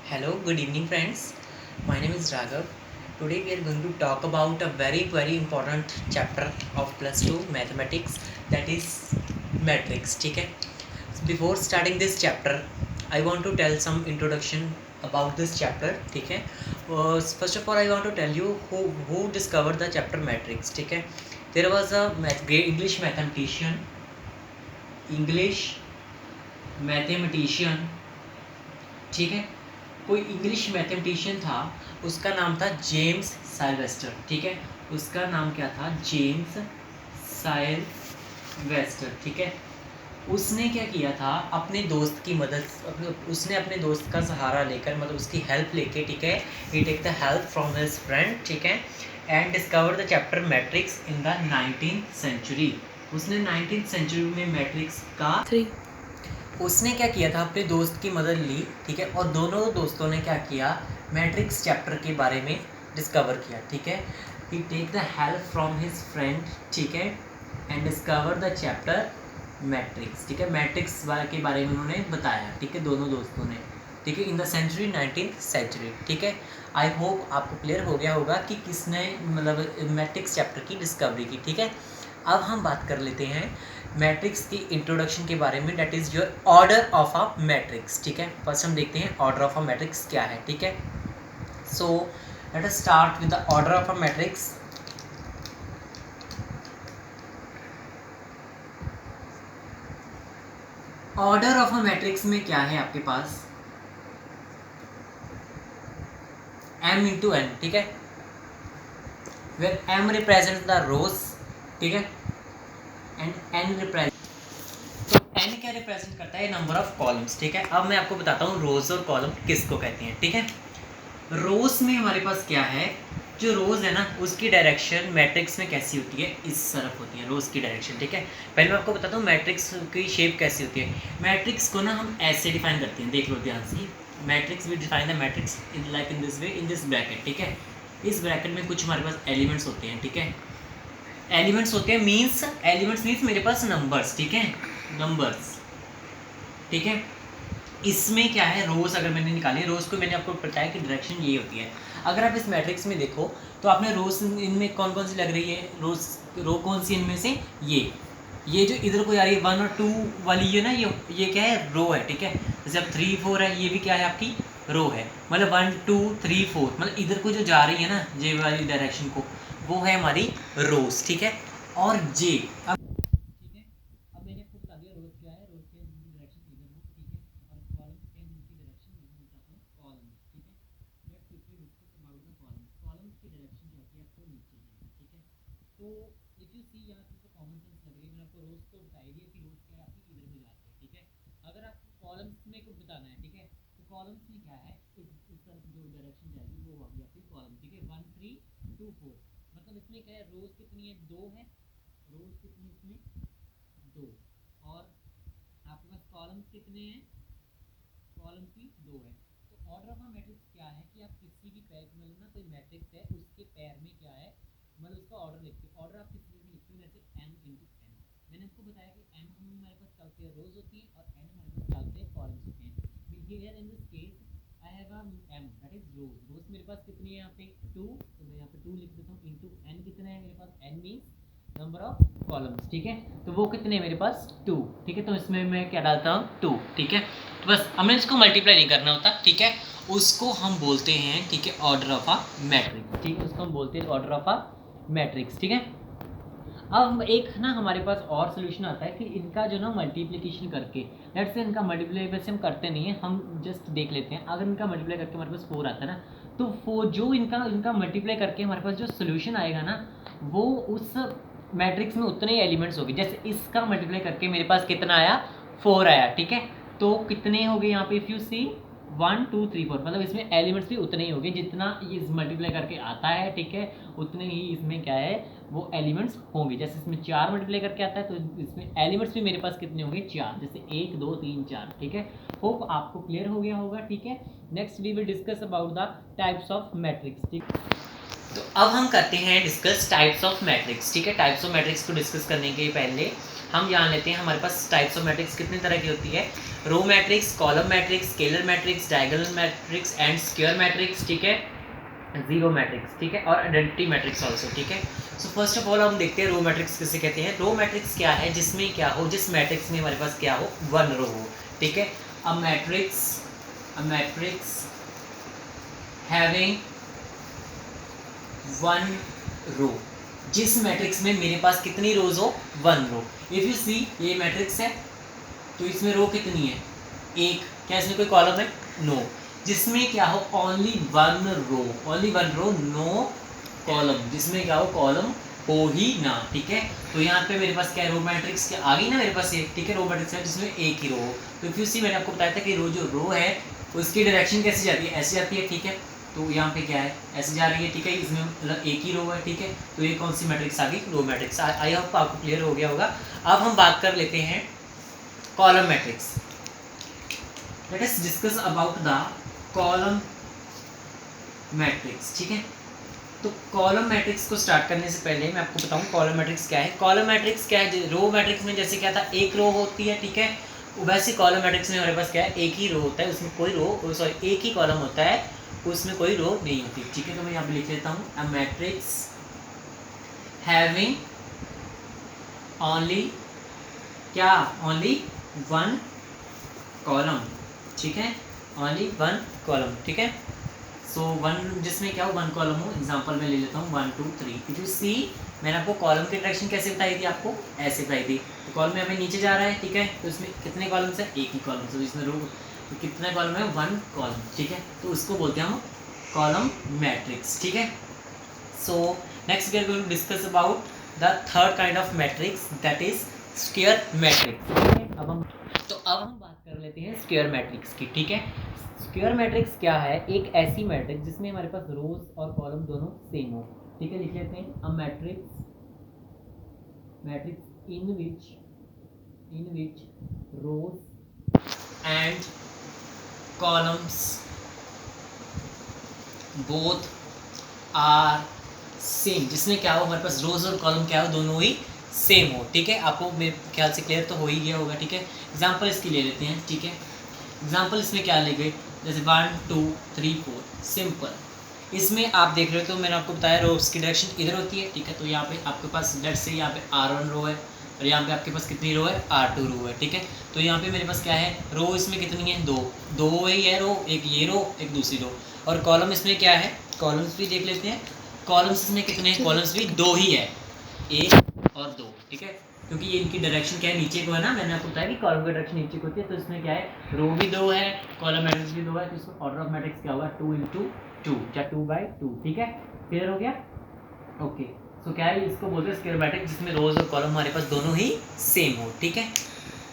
Hello, good evening, friends. My name is Raghav. Today we are going to talk about a very important chapter of plus 2 mathematics, that is matrix. ठीक है. Before starting this chapter, I want to tell some introduction about this chapter. ठीक है. First of all, I want to tell you who discovered the chapter matrix. ठीक है. There was a great English mathematician. ठीक है. कोई English mathematician था, उसका नाम था जेम्स साइलवेस्टर. ठीक है, उसका नाम क्या था? जेम्स साइलवेस्टर. ठीक है, उसने क्या किया था, अपने दोस्त की मदद, उसने अपने दोस्त का सहारा लेकर, मतलब उसकी हेल्प लेके, ठीक है, he take the help from his friend, ठीक है, and discover the chapter matrix in the 19th century. उसने 19th सेंचुरी में मैट्रिक्स का उसने क्या किया था, अपने दोस्त की मदद ली. ठीक है, और दोनों दोस्तों ने क्या किया, मैट्रिक्स चैप्टर के बारे में डिस्कवर किया. ठीक है, he take the help from his friend, ठीक है, and discover the chapter matrix. ठीक है, मैट्रिक्स के बारे में उन्होंने बताया. ठीक है, दोनों दोस्तों ने. ठीक है, in the century 19th century. ठीक है, आई होप आपको क्लियर हो गया होगा कि किसने मतलब मैट्रिक्स चैप्टर की डिस्कवरी की. ठीक है, अब हम बात कर लेते हैं मैट्रिक्स की इंट्रोडक्शन के बारे में, that is your order of a matrix. ठीक है, फर्स्ट हम देखते हैं ऑर्डर ऑफ अ मैट्रिक्स क्या है. ठीक है, so let us start with the order of a matrix. Order of a matrix में क्या है आपके पास? m into n. ठीक है, वेर m रिप्रेजेंट द रोज, ठीक है, एंड n रिप्रेजेंट, तो n क्या रिप्रेजेंट करता है? Number of columns. ठीक है, अब मैं आपको बताता हूँ रोज और कॉलम किसको कहते हैं. ठीक है, रोज में हमारे पास क्या है, जो रोज है ना, उसकी डायरेक्शन मैट्रिक्स में कैसी होती है? इस तरफ होती है रोज की डायरेक्शन. ठीक है, पहले मैं आपको बताता हूँ मैट्रिक्स की शेप कैसी होती है. मैट्रिक्स को ना हम ऐसे डिफाइन करते हैं, देख लो ध्यान से. Matrix we define the matrix like in this way, in this bracket. ठीक है, इस ब्रैकेट में कुछ हमारे पास एलिमेंट्स होते हैं. ठीक है, एलिमेंट्स होते हैं मीन्स मेरे पास नंबर्स. ठीक है, नंबर्स. ठीक है, इसमें क्या है, रोज अगर मैंने निकाली, रोज को मैंने आपको बताया कि डायरेक्शन ये होती है. अगर आप इस मैट्रिक्स में देखो तो आपने रोज इनमें कौन कौन सी लग रही है, रो कौन सी इनमें से? ये जो इधर को आ रही है 1 और 2 वाली, ये ना, ये क्या है? रो है. ठीक है, जैसे अब 3 4 है, ये भी क्या है? आपकी रो है. मतलब 1 2 3 4, मतलब इधर को जो जा रही है ना, जे वाली डायरेक्शन को, वो है हमारी रोज. ठीक है, और जे तो इफ यू सी यहाँ पे तो कॉमन सेंस लग रही है, मैंने आपको रोज तो बताई दिया कि रोज क्या है आपकी इधर को जाती है. ठीक है, अगर आपको कॉलम्स में कुछ बताना है, ठीक है, तो कॉलम्स में क्या है, इस तरफ जो डायरेक्शन जाएगी वो होगी आपकी कॉलम. ठीक है, 1 3 2 4, मतलब इसमें क्या है, रोज कितनी है? 2 है. रोज कितनी इसमें? 2. और आपके पास कॉलम्स कितने हैं? कॉलम्स भी 2 है. तो ऑर्डर ऑफ अ मैट्रिक्स क्या है कि आप किसी भी पैर, मतलब ना कोई मैट्रिक्स है, उसके पैर में क्या है, मतलब उसका ऑर्डर लिखते हो. ऑर्डर आप किस तरह से लिखते हो? जैसे m इंटू n. मैंने आपको बताया कि m हमारे पास क्या होती है? रोज होती है, और n हमारे पास क्या होते हैं? कॉलम्स होते हैं. Here in this case I have a m, that is rows. Rows मेरे पास कितनी है यहाँ पे? 2. तो मैं यहाँ पे 2 लिख देता हूँ, इंटू n कितना है मेरे पास? n means number of columns. ठीक है, तो वो कितने मेरे पास? 2. ठीक है, तो इसमें मैं क्या डालता हूँ? 2. ठीक है, तो बस हमें इसको मल्टीप्लाई नहीं करना होता. ठीक है, उसको हम बोलते हैं, ठीक है, ऑर्डर ऑफ अ मैट्रिक्स. ठीक है, उसको हम बोलते हैं ऑर्डर ऑफ अ मैट्रिक्स. ठीक है, अब एक ना हमारे पास और सोल्यूशन आता है कि इनका जो ना मल्टीप्लिकेशन करके, लेट्स से इनका मल्टीप्लाई वैसे हम करते नहीं है, हम जस्ट देख लेते हैं. अगर इनका मल्टीप्लाई करके हमारे पास 4 आता है ना, तो 4 जो इनका मल्टीप्लाई करके हमारे पास जो सोल्यूशन आएगा ना, वो उस मैट्रिक्स में उतने ही एलिमेंट्स होंगे. जैसे इसका मल्टीप्लाई करके मेरे पास कितना आया? 4 आया. ठीक है, तो कितने हो गए यहाँ पे? इफ़ यू सी 1 2 3 4, मतलब इसमें एलिमेंट्स भी उतने ही होंगे जितना ये मल्टीप्लाई करके आता है. ठीक है, उतने ही इसमें क्या है, वो एलिमेंट्स होंगे. जैसे इसमें 4 मल्टीप्लाई करके आता है, तो इसमें एलिमेंट्स भी मेरे पास कितने होंगे? 4. जैसे 1 2 3 4. ठीक है, होप आपको क्लियर हो गया होगा. ठीक है, next we will discuss about the types of matrix. ठीक, तो अब हम करते हैं डिस्कस टाइप्स ऑफ मैट्रिक्स. ठीक है, टाइप्स ऑफ मैट्रिक्स को डिस्कस करने के पहले हम जान लेते हैं हमारे पास टाइप्स ऑफ मैट्रिक्स कितनी तरह की होती है। Row matrix, column matrix, scalar matrix, diagonal matrix and square matrix, ठीक है, जीरो मैट्रिक्स, ठीक है, और आइडेंटिटी मैट्रिक्स ऑल्सो, ठीक है। सो फर्स्ट ऑफ ऑल हम देखते हैं रो मैट्रिक्स किसे कहते हैं। रो मैट्रिक्स क्या है, जिसमें क्या हो, जिस मैट्रिक्स में हमारे पास क्या हो, वन रो हो, ठीक है। A matrix having one row, जिस मैट्रिक्स में मेरे पास कितनी रोज हो, वन रो। इफ यू सी ये मैट्रिक्स है तो इसमें रो कितनी है, एक। क्या इसमें कोई कॉलम है, नो। जिसमें क्या हो, only one row, no column, जिसमें क्या हो, कॉलम हो ही ना, ठीक है। तो यहाँ पे मेरे पास क्या है, रो मैट्रिक्स क्या आ गई ना मेरे पास एक, ठीक है, रो मैट्रिक्स है जिसमें एक ही रो हो। तो इफ यू सी मैंने आपको बताया था कि जो रो है उसकी डायरेक्शन कैसे जाती है, ऐसे जाती है, ठीक है। तो यहाँ पे क्या है, ऐसे जा रही है, ठीक है, इसमें मतलब एक ही रो है, ठीक है। तो ये कौन सी मैट्रिक्स आ गई, रो मैट्रिक्स। आई होप आपको क्लियर हो गया होगा। अब हम बात कर लेते हैं column matrix. Let us discuss about the column matrix, ठीक है। तो कॉलम मैट्रिक्स को स्टार्ट करने से पहले मैं आपको बताऊं कॉलम मैट्रिक्स क्या है। कॉलम मैट्रिक्स क्या है, रो मैट्रिक्स में जैसे क्या था, एक रो होती है, ठीक है। वैसे कॉलम मैट्रिक्स में हमारे पास क्या है, एक ही रो होता है, उसमें कोई रो, सॉरी, एक ही कॉलम होता है, उसमें कोई रो नहीं होती, ठीक है। तो मैं यहाँ पे लिख लेता हूँ, अ मैट्रिक्स हैविंग ओनली क्या, ओनली वन कॉलम, ठीक है, ओनली वन कॉलम, ठीक है। सो वन, जिसमें क्या हो, वन कॉलम हो। एग्जांपल में ले लेता हूँ 1 2 3। इफ यू सी मैंने आपको कॉलम की डायरेक्शन कैसे बताई थी, आपको ऐसे बताई थी। तो कॉलम में हमें नीचे जा रहा है, ठीक है, तो इसमें कितने कॉलम्स है, एक ही कॉलम। तो इसमें रो तो कितने कॉलम है, वन कॉलम, ठीक है। तो उसको बोलते हैं हम कॉलम मैट्रिक्स, ठीक है। So next we are going to discuss about the third kind of matrix, that is square matrix. अब हम बात कर लेते हैं स्क्वायर मैट्रिक्स की, ठीक है। स्क्वायर मैट्रिक्स क्या है, एक ऐसी मैट्रिक्स जिसमें हमारे पास रोज और कॉलम दोनों सेम हो, ठीक है। लिख लेते हैं, a matrix in which rows and columns both are same, जिसमें क्या हो, हमारे पास रोज और कॉलम क्या हो, दोनों ही सेम हो, ठीक है। आपको मेरे ख्याल से क्लियर तो हो ही गया होगा, ठीक है। एग्जाम्पल इसकी ले लेते हैं, ठीक है। एग्जाम्पल इसमें क्या ले गए, जैसे 1 2 3 4, सिंपल। इसमें आप देख रहे हो, तो मैंने आपको बताया रोज की डायरेक्शन इधर होती है, ठीक है। तो यहाँ पे आपके पास लेट्स से यहाँ पे R1 रो है और यहाँ पे आपके पास कितनी रो है, R2 रो है, ठीक है। तो यहाँ पे मेरे पास क्या है, रो इसमें कितनी है, दो ही है रो, एक ये रो, एक दूसरी रो। और कॉलम इसमें क्या है, कॉलम्स भी देख लेते हैं। कॉलम्स इसमें कितने हैं, कॉलम्स भी दो ही है, एक और दो, ठीक है। क्योंकि ये इनकी डायरेक्शन क्या है, नीचे को है ना, मैंने आपको बताया कि कॉलम की डायरेक्शन नीचे को होती है। तो इसमें क्या है, रो भी दो है, कॉलम मैट्रिक्स भी दो है, तो इसमें ऑर्डर ऑफ मैट्रिक्स क्या होगा, 2 × 2 या 2/2, ठीक है। क्लियर हो गया, ओके। सो क्या है, इसको बोलते हैं स्क्वायर मैट्रिक्स, जिसमें रोज और कॉलम हमारे पास दोनों ही सेम हो, ठीक है।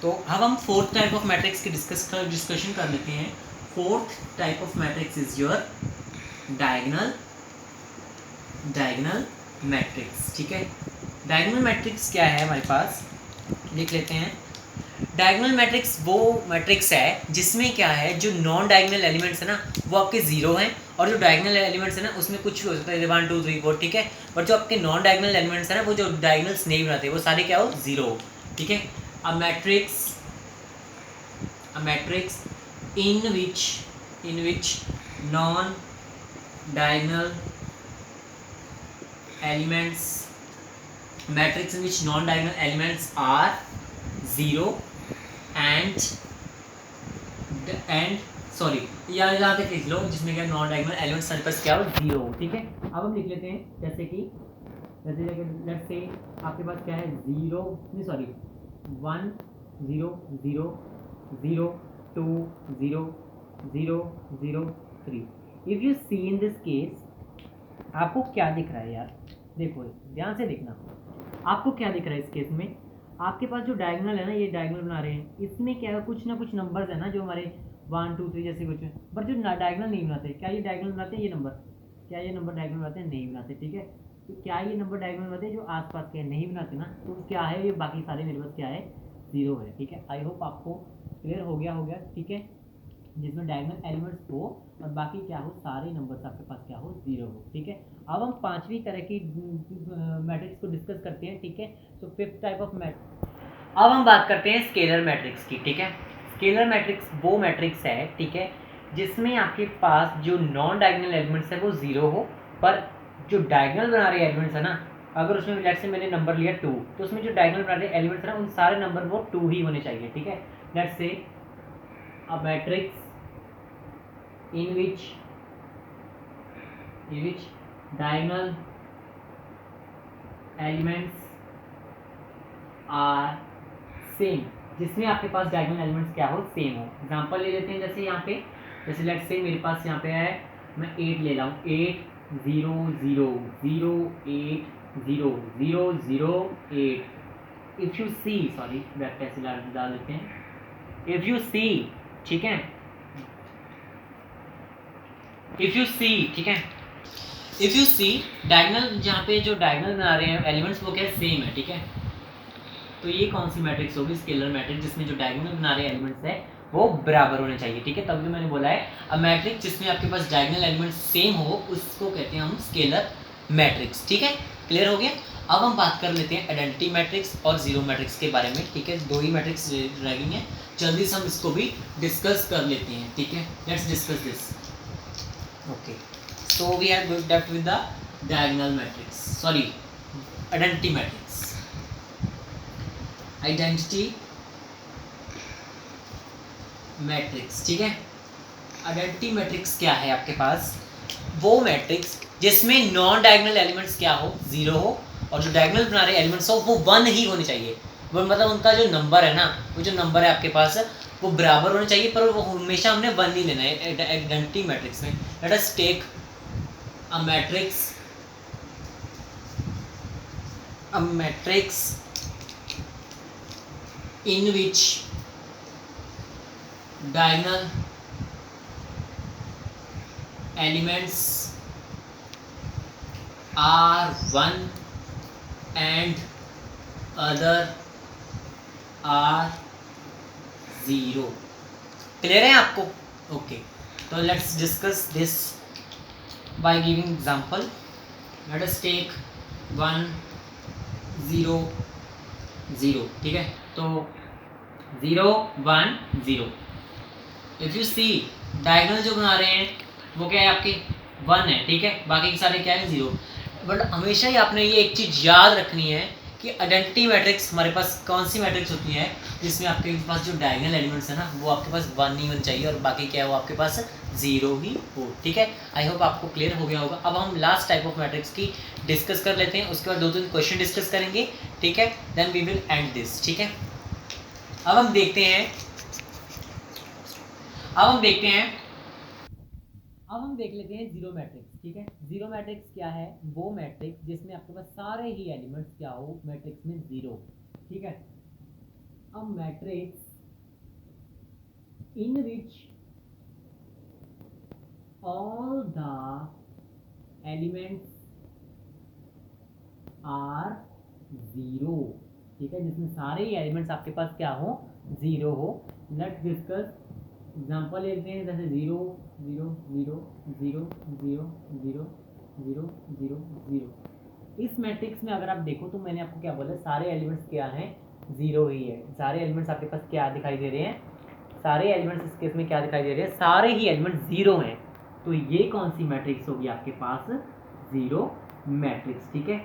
तो अब हम फोर्थ टाइप ऑफ मैट्रिक्स की डिस्कशन कर लेते हैं। Fourth type of matrix is your diagonal matrix, ठीक है। डायगोनल मैट्रिक्स क्या है हमारे पास, देख लेते हैं। डायगोनल मैट्रिक्स वो मैट्रिक्स है जिसमें क्या है, जो नॉन डायगोनल एलिमेंट्स है ना वो आपके जीरो हैं, और जो डायगोनल एलिमेंट्स है ना उसमें कुछ भी हो सकता है, 1 2 3 4, ठीक है। बट जो आपके नॉन डायगोनल एलिमेंट्स है ना, वो जो डायगोनल्स नहीं बनाते, वो सारे क्या हो, जीरो, ठीक है। अ matrix in which non diagonal elements matrix in which non-diagonal elements are zero and sorry यहाँ तक लिख लो, जिसमें क्या नॉन डायगोनल एलिमेंट्स हमारे पास क्या हो, जीरो हो, ठीक है। अब हम लिख लेते हैं, जैसे लेट्स से आपके पास क्या है, 0 नहीं sorry 1 0 0 0 2 0 0 0 3। If you see in this case, आपको क्या दिख रहा है यार, देखो ध्यान से देखना, आपको क्या दिख रहा है इस केस में। आपके पास जो डायगोनल है ना, ये डायगोनल बना रहे हैं, इसमें क्या है, कुछ ना कुछ नंबर्स है ना जो हमारे 1 2 3 जैसे कुछ, बट जो डायगोनल नहीं बनाते, क्या ये डायगोनल बनाते हैं, ये नंबर, क्या ये नंबर डायगोनल बनाते हैं, नहीं बनाते, ठीक है। तो क्या ये नंबर डायगोनल बनाते हैं, जो आसपास के नहीं बनाते ना, तो क्या है, ये बाकी सारे मेरे पास क्या है, जीरो है, ठीक है। आई होप आपको क्लियर हो गया, ठीक है। जिसमें डायगोनल एलिमेंट्स हो और बाकी क्या हो, सारे नंबर्स आपके पास क्या हो, जीरो हो, ठीक है। अब हम पांचवी तरह की मैट्रिक्स को डिस्कस करते हैं, ठीक है। सो फिफ्थ टाइप ऑफ अब हम बात करते हैं स्केलर मैट्रिक्स की, ठीक है। स्केलर मैट्रिक्स वो मैट्रिक्स है, ठीक है, जिसमें आपके पास जो नॉन डायगोनल एलिमेंट्स है वो 0 हो, पर जो डायगोनल बना रहे एलिमेंट्स है ना, अगर उसमें लेट्स से मैंने नंबर लिया 2, तो उसमें जो डायगोनल बना रहे एलिमेंट्स है ना, उन सारे नंबर वो 2 ही होने चाहिए, ठीक है। Let's say a matrix in which diagonal elements are same, जिसमें आपके पास डायगोनल एलिमेंट्स क्या हो, सेम हो। एग्जांपल ले लेते हैं, जैसे यहाँ पे, जैसे लेट्स से मेरे पास यहाँ पे है, मैं 8 ले रहा हूँ, 8 0 0 0 8 0 0 0 8। If you see, sorry vector से डाल देते हैं, इफ यू सी, ठीक है, इफ यू सी, ठीक है, इफ यू सी डायगोनल, जहाँ पे जो डायगोनल बना रहे हैं एलिमेंट्स वो क्या है, सेम है, ठीक है। तो ये कौन सी मैट्रिक्स होगी, स्केलर मैट्रिक्स, जिसमें जो डायगोनल बना रहे एलिमेंट्स है वो बराबर होने चाहिए, ठीक है। तभी तो मैंने बोला है अब मैट्रिक्स जिसमें आपके पास डायगोनल एलिमेंट्स सेम हो उसको कहते हैं हम स्केलर मैट्रिक्स, ठीक है। क्लियर हो गया। अब हम बात कर लेते हैं आइडेंटिटी मैट्रिक्स और जीरो मैट्रिक्स के बारे में, ठीक है। 2 ही मैट्रिक्स रह गई हैं, जल्दी से हम इसको भी डिस्कस कर लेते हैं, ठीक है। Let's discuss this. Okay, so we are going left with the diagonal matrix, sorry, identity matrix, identity matrix, ठीक है। आइडेंटिटी मैट्रिक्स क्या है आपके पास, वो मैट्रिक्स जिसमें नॉन डायगोनल एलिमेंट्स क्या हो, 0 हो, और जो डायगोनल बना रहे एलिमेंट्स हो वो 1 ही होने चाहिए। वो मतलब उनका जो नंबर है ना, वो जो नंबर है आपके पास वो बराबर होने चाहिए, पर वो हमेशा हमने 1 नहीं लेना है आइडेंटिटी मैट्रिक्स में। Let us take a matrix in which diagonal elements are 1 and other are 0। Clear है आपको? ओके, तो let's discuss this by giving example. Let us take 1 0 0, ठीक है। तो 0 1 0, इफ यू सी डायगोनल जो बना रहे हैं वो क्या है आपके 1 है, ठीक है, बाकी के सारे क्या है 0। बट हमेशा ही आपने ये एक चीज़ याद रखनी है कि आइडेंटिटी मैट्रिक्स हमारे पास कौन सी मैट्रिक्स होती है जिसमें आपके पास जो डायगोनल एलिमेंट्स है ना वो आपके पास 1 ही होना चाहिए और बाकी क्या है वो आपके पास 0 ही हो, ठीक है। आई होप आपको क्लियर हो गया होगा। अब हम लास्ट टाइप ऑफ मैट्रिक्स की डिस्कस कर लेते हैं, उसके बाद 2-3 क्वेश्चन डिस्कस करेंगे, ठीक है, then we will end this, ठीक है। अब हम देखते हैं अब हम देख लेते हैं जीरो मैट्रिक्स, ठीक है। जीरो मैट्रिक्स क्या है, वो मैट्रिक्स जिसमें आपके पास सारे ही एलिमेंट्स क्या हो मैट्रिक्स में 0, ठीक है। अब matrix in which all the elements are 0, ठीक है, जिसमें सारे ही एलिमेंट्स आपके पास क्या हो 0 हो। लेट्स डिस्कस एग्जाम्पल लेते हैं, जैसे 0 0 0 0 0 0 0 0 0। इस मैट्रिक्स में अगर आप देखो तो मैंने आपको क्या बोला, सारे एलिमेंट्स क्या हैं 0 ही है। सारे एलिमेंट्स आपके पास क्या दिखाई दे रहे हैं, सारे एलिमेंट्स इस केस में क्या दिखाई दे रहे हैं, सारे ही एलिमेंट्स 0 हैं। तो ये कौन सी मैट्रिक्स होगी आपके पास, जीरो मैट्रिक्स, ठीक है।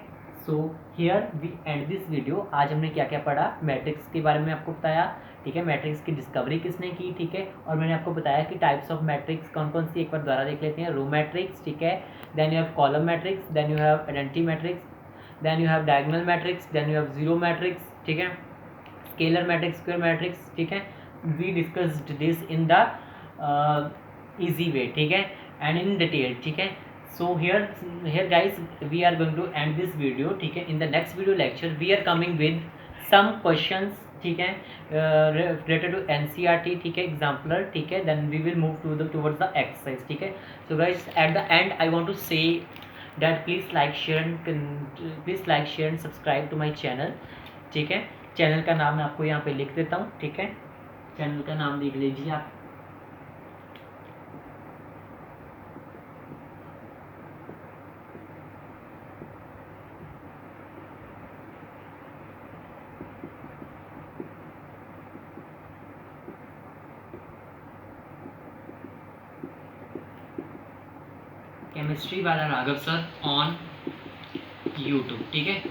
So here we end this video. आज हमने क्या क्या पढ़ा, मैट्रिक्स के बारे में आपको बताया, ठीक है, मैट्रिक्स की डिस्कवरी किसने की, ठीक है, और मैंने आपको बताया कि टाइप्स ऑफ मैट्रिक्स कौन कौन सी, एक बार दोबारा देख लेते हैं। रो मैट्रिक्स, ठीक है, then you have column matrix, then you have identity matrix, then you have diagonal matrix, then you have zero matrix, ठीक है, स्केलर मैट्रिक्स, स्क्वायर मैट्रिक्स, ठीक है। We discussed this in the easy way, ठीक है, and in detail, ठीक है। So here guys we are going to end this video, ठीक है। In the next video lecture we are coming with some questions, ठीक है, related to NCERT, ठीक है, exampler, ठीक है, then we will move to towards the exercise, ठीक है। So guys at the end I want to say that please like share and subscribe to my channel, ठीक है। चैनल का नाम मैं आपको यहाँ पे लिख देता हूँ, ठीक है, चैनल का नाम लिख लीजिए आप, केमिस्ट्री वाला राघव सर ऑन यूट्यूब, ठीक है।